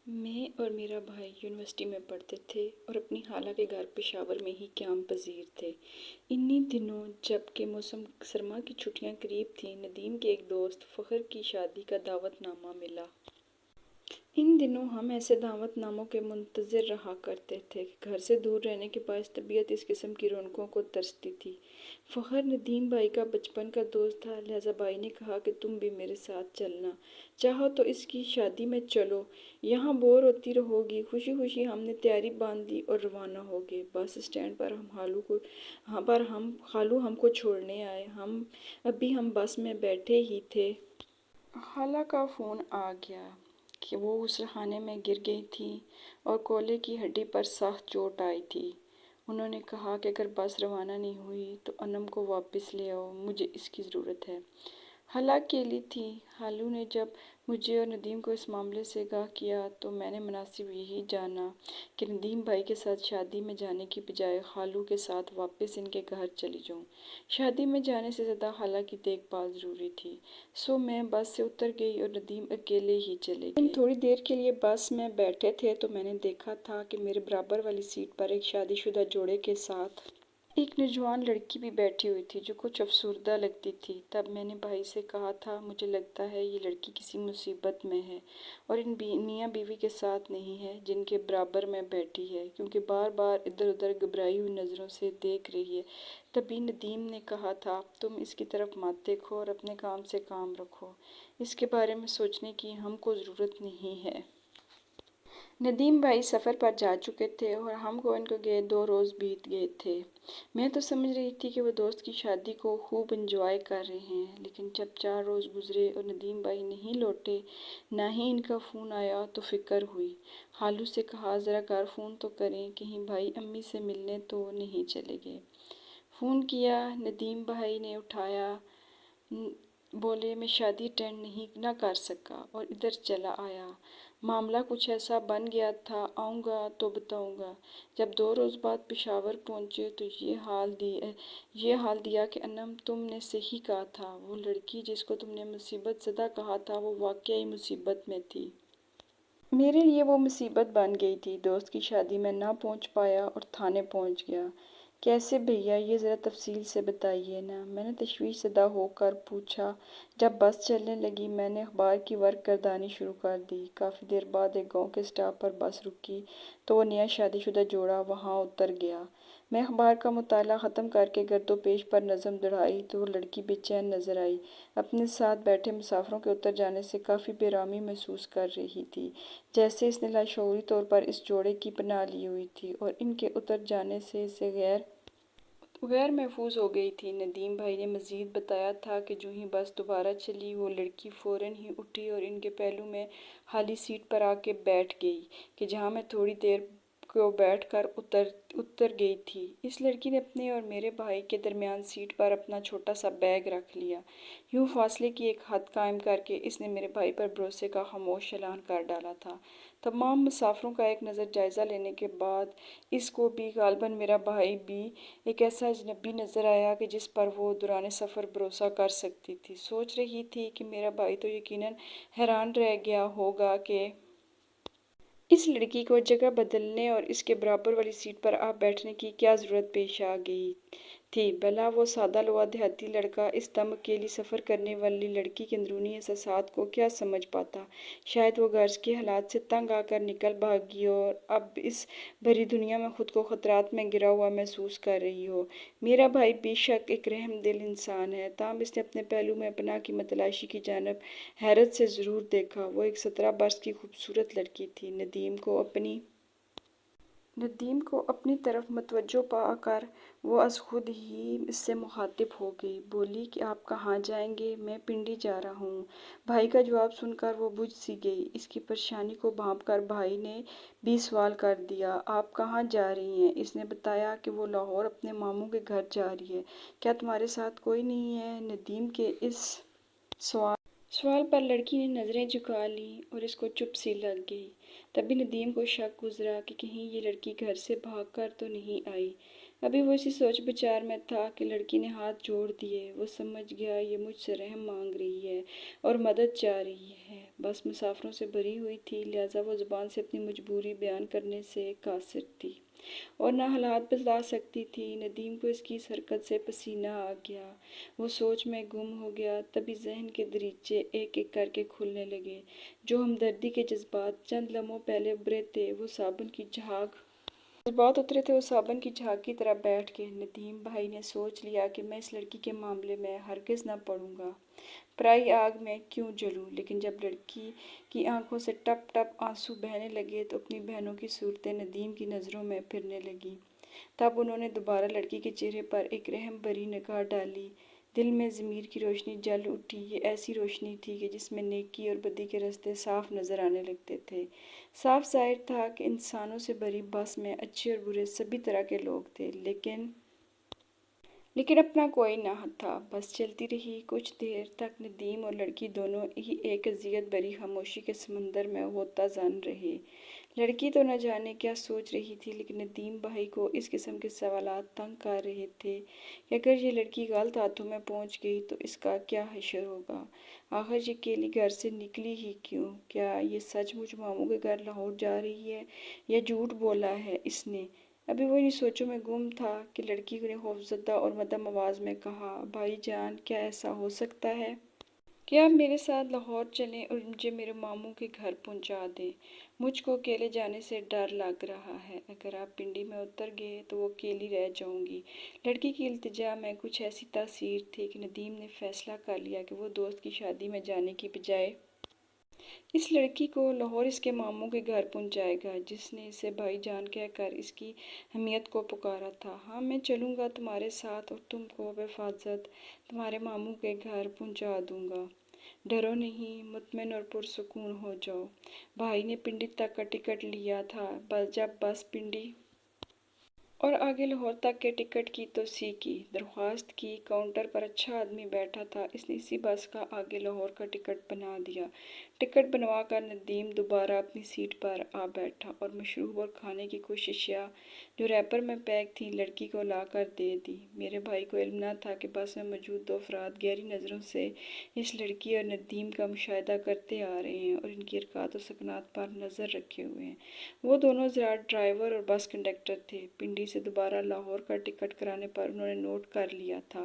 میں اور میرا بھائی یونیورسٹی میں پڑھتے تھے اور اپنی خالہ کے گھر پشاور میں ہی قیام پذیر تھے۔ انہی دنوں جب کہ موسم سرما کی چھٹیاں قریب تھیں، ندیم کے ایک دوست فخر کی شادی کا دعوت نامہ ملا۔ ان دنوں ہم ایسے دعوت ناموں کے منتظر رہا کرتے تھے کہ گھر سے دور رہنے کے باعث طبیعت اس قسم کی رونقوں کو ترستی تھی۔ فخر ندیم بھائی کا بچپن کا دوست تھا، لہٰذا بھائی نے کہا کہ تم بھی میرے ساتھ چلنا چاہو تو اس کی شادی میں چلو، یہاں بور ہوتی رہو گی۔ خوشی خوشی ہم نے تیاری باندھ لی اور روانہ ہو گئے۔ بس اسٹینڈ پر خالو ہم کو چھوڑنے آئے۔ ہم بس میں بیٹھے ہی تھے۔ خالہ کا فون آ گیا کہ وہ غسل خانے میں گر گئی تھیں اور کولے کی ہڈی پر سخت چوٹ آئی تھی۔ انہوں نے کہا کہ اگر بس روانہ نہیں ہوئی تو انم کو واپس لے آؤ، مجھے اس کی ضرورت ہے۔ خالہ اکیلی تھیں۔ خالو نے جب مجھے اور ندیم کو اس معاملے سے آگاہ کیا تو میں نے مناسب یہی جانا کہ ندیم بھائی کے ساتھ شادی میں جانے کی بجائے خالو کے ساتھ واپس ان کے گھر چلی جاؤں۔ شادی میں جانے سے زیادہ خالہ کی دیکھ بھال ضروری تھی، سو میں بس سے اتر گئی اور ندیم اکیلے ہی چلے گئے۔ تھوڑی دیر کے لیے بس میں بیٹھے تھے تو میں نے دیکھا تھا کہ میرے برابر والی سیٹ پر ایک شادی شدہ جوڑے کے ساتھ ایک نوجوان لڑکی بھی بیٹھی ہوئی تھی جو کچھ افسردہ لگتی تھی۔ تب میں نے بھائی سے کہا تھا، مجھے لگتا ہے یہ لڑکی کسی مصیبت میں ہے اور ان میاں بیوی کے ساتھ نہیں ہے جن کے برابر میں بیٹھی ہے، کیونکہ بار بار ادھر ادھر گھبرائی ہوئی نظروں سے دیکھ رہی ہے۔ تبھی ندیم نے کہا تھا، تم اس کی طرف مت دیکھو اور اپنے کام سے کام رکھو، اس کے بارے میں سوچنے کی ہم کو ضرورت نہیں ہے۔ ندیم بھائی سفر پر جا چکے تھے اور ہم کو ان کو گئے 2 روز بیت گئے تھے۔ میں تو سمجھ رہی تھی کہ وہ دوست کی شادی کو خوب انجوائے کر رہے ہیں، لیکن جب 4 روز گزرے اور ندیم بھائی نہیں لوٹے، نہ ہی ان کا فون آیا تو فکر ہوئی۔ خالو سے کہا، ذرا گھر فون تو کریں، کہیں بھائی امی سے ملنے تو نہیں چلے گئے۔ فون کیا، ندیم بھائی نے اٹھایا، بولے میں شادی اٹینڈ نہ کر سکا اور ادھر چلا آیا۔ معاملہ کچھ ایسا بن گیا تھا، آؤں گا تو بتاؤں گا۔ جب 2 روز بعد پشاور پہنچے تو یہ حال دیا کہ انم تم نے صحیح کہا تھا، وہ لڑکی جس کو تم نے مصیبت زدہ کہا تھا وہ واقعی مصیبت میں تھی۔ میرے لیے وہ مصیبت بن گئی تھی۔ دوست کی شادی میں نہ پہنچ پایا اور تھانے پہنچ گیا۔ کیسے بھیا، یہ ذرا تفصیل سے بتائیے نا، میں نے تشویش زدہ ہو کر پوچھا۔ جب بس چلنے لگی میں نے اخبار کی ورق گردانی شروع کر دی۔ کافی دیر بعد ایک گاؤں کے سٹاپ پر بس رکی تو وہ نیا شادی شدہ جوڑا وہاں اتر گیا۔ میں اخبار کا مطالعہ ختم کر کے گرد و پیش پر نظر دوڑائی تو وہ لڑکی بے چین نظر آئی، اپنے ساتھ بیٹھے مسافروں کے اتر جانے سے کافی بے آرامی محسوس کر رہی تھی، جیسے اس نے لاشعوری طور پر اس جوڑے کی پناہ لی ہوئی تھی اور ان کے اتر جانے سے اسے غیر محفوظ ہو گئی تھی۔ ندیم بھائی نے مزید بتایا تھا کہ جو ہی بس دوبارہ چلی وہ لڑکی فوراً ہی اٹھی اور ان کے پہلو میں خالی سیٹ پر آ کے بیٹھ گئی کہ جہاں میں تھوڑی دیر کو بیٹھ کر اتر گئی تھی۔ اس لڑکی نے اپنے اور میرے بھائی کے درمیان سیٹ پر اپنا چھوٹا سا بیگ رکھ لیا۔ یوں فاصلے کی ایک حد قائم کر کے اس نے میرے بھائی پر بھروسے کا خاموش اعلان کر ڈالا تھا۔ تمام مسافروں کا ایک نظر جائزہ لینے کے بعد اس کو بھی، غالباً میرا بھائی بھی، ایک ایسا اجنبی نظر آیا کہ جس پر وہ دوران سفر بھروسہ کر سکتی تھی۔ سوچ رہی تھی کہ میرا بھائی تو یقیناً حیران رہ گیا ہوگا کہ اس لڑکی کو جگہ بدلنے اور اس کے برابر والی سیٹ پر آ بیٹھنے کی کیا ضرورت پیش آ گئی تھی۔ بھلا وہ سادہ لوا دیہاتی لڑکا اس دم اکیلی سفر کرنے والی لڑکی کے اندرونی احساسات کو کیا سمجھ پاتا؟ شاید وہ غرض کے حالات سے تنگ آ کر نکل بھاگی ہو اور اب اس بھری دنیا میں خود کو خطرات میں گھرا ہوا محسوس کر رہی ہو۔ میرا بھائی بے شک ایک رحم دل انسان ہے، تاہم اس نے اپنے پہلو میں پناہ کی متلاشی کی جانب حیرت سے ضرور دیکھا۔ وہ ایک 17 برس کی خوبصورت لڑکی تھی۔ ندیم کو اپنی طرف متوجہ پا کر وہ از خود ہی اس سے مخاطب ہو گئی، بولی کہ آپ کہاں جائیں گے؟ میں پنڈی جا رہا ہوں۔ بھائی کا جواب سن کر وہ بجھ سی گئی۔ اس کی پریشانی کو بھانپ کر بھائی نے بھی سوال کر دیا، آپ کہاں جا رہی ہیں؟ اس نے بتایا کہ وہ لاہور اپنے ماموں کے گھر جا رہی ہے۔ کیا تمہارے ساتھ کوئی نہیں ہے؟ ندیم کے اس سوال پر لڑکی نے نظریں جھکا لیں اور اس کو چپ سی لگ گئی۔ تبھی ندیم کو شک گزرا کہ کہیں یہ لڑکی گھر سے بھاگ کر تو نہیں آئی۔ ابھی وہ اسی سوچ بچار میں تھا کہ لڑکی نے ہاتھ جوڑ دیے۔ وہ سمجھ گیا یہ مجھ سے رحم مانگ رہی ہے اور مدد چاہ رہی ہے۔ بس مسافروں سے بھری ہوئی تھی، لہٰذا وہ زبان سے اپنی مجبوری بیان کرنے سے قاصر تھی اور نہ حالات بتلا سکتی تھی۔ ندیم کو اس کی اس حرکت سے پسینہ آ گیا۔ وہ سوچ میں گم ہو گیا۔ تبھی ذہن کے دریچے ایک ایک کر کے کھلنے لگے۔ جو ہمدردی کے جذبات چند لمحوں پہلے ابھرے تھے وہ صابن کی جھاگ کی طرح بیٹھ گئے۔ ندیم بھائی نے سوچ لیا کہ میں اس لڑکی کے معاملے میں ہرگز نہ پڑوں گا، پرائی آگ میں کیوں جلوں۔ لیکن جب لڑکی کی آنکھوں سے ٹپ ٹپ آنسو بہنے لگے تو اپنی بہنوں کی صورتیں ندیم کی نظروں میں پھرنے لگیں۔ تب انہوں نے دوبارہ لڑکی کے چہرے پر ایک رحم بھری نگاہ ڈالی۔ دل میں ضمیر کی روشنی جل اٹھی۔ یہ ایسی روشنی تھی کہ جس میں نیکی اور بدی کے رستے صاف نظر آنے لگتے تھے۔ صاف ظاہر تھا کہ انسانوں سے بھری بس میں اچھے اور برے سبھی طرح کے لوگ تھے، لیکن اپنا کوئی نہ تھا۔ بس چلتی رہی۔ کچھ دیر تک ندیم اور لڑکی دونوں ہی ایک اذیت بھری خاموشی کے سمندر میں غوطہ زن رہے۔ لڑکی تو نہ جانے کیا سوچ رہی تھی، لیکن ندیم بھائی کو اس قسم کے سوالات تنگ کر رہے تھے کہ اگر یہ لڑکی غلط ہاتھوں میں پہنچ گئی تو اس کا کیا حشر ہوگا۔ آخر یہ کیلی گھر سے نکلی ہی کیوں؟ کیا یہ سچ مچ ماموں کے گھر لاہور جا رہی ہے یا جھوٹ بولا ہے اس نے؟ ابھی وہ انہی سوچوں میں گم تھا کہ لڑکی نے خوفزدہ اور مدھم آواز میں کہا، بھائی جان، کیا ایسا ہو سکتا ہے کہ آپ میرے ساتھ لاہور چلیں اور مجھے میرے ماموں کے گھر پہنچا دیں؟ مجھ کو اکیلے جانے سے ڈر لگ رہا ہے۔ اگر آپ پنڈی میں اتر گئے تو وہ اکیلی رہ جاؤں گی۔ لڑکی کی التجا میں کچھ ایسی تاثیر تھی کہ ندیم نے فیصلہ کر لیا کہ وہ دوست کی شادی میں جانے کی بجائے اس لڑکی کو لاہور اس کے ماموں کے گھر پہنچائے گا، جس نے اسے بھائی جان کہہ کر اس کی حمیت کو پکارا تھا۔ ہاں، میں چلوں گا تمہارے ساتھ اور تم کو بحفاظت تمہارے ماموں کے گھر پہنچا دوں گا۔ ڈرو نہیں، مطمئن اور پرسکون ہو جاؤ۔ بھائی نے پنڈی تک کا ٹکٹ لیا تھا۔ جب بس پنڈی اور آگے لاہور تک کے ٹکٹ کی توثیق کی، درخواست کی۔ کاؤنٹر پر اچھا آدمی بیٹھا تھا۔ اس نے اسی بس کا آگے لاہور کا ٹکٹ بنا دیا۔ ٹکٹ بنوا کر ندیم دوبارہ اپنی سیٹ پر آ بیٹھا اور مشروب اور کھانے کی کچھ اشیاء جو ریپر میں پیک تھیں لڑکی کو لا کر دے دی۔ میرے بھائی کو علم نہ تھا کہ بس میں موجود دو افراد گہری نظروں سے اس لڑکی اور ندیم کا مشاہدہ کرتے آ رہے ہیں اور ان کی حرکات و سکنات پر نظر رکھے ہوئے ہیں۔ وہ دونوں حضرات ڈرائیور اور بس کنڈکٹر تھے۔ پنڈی سے دوبارہ لاہور کا ٹکٹ کرانے پر انہوں نے نوٹ کر لیا تھا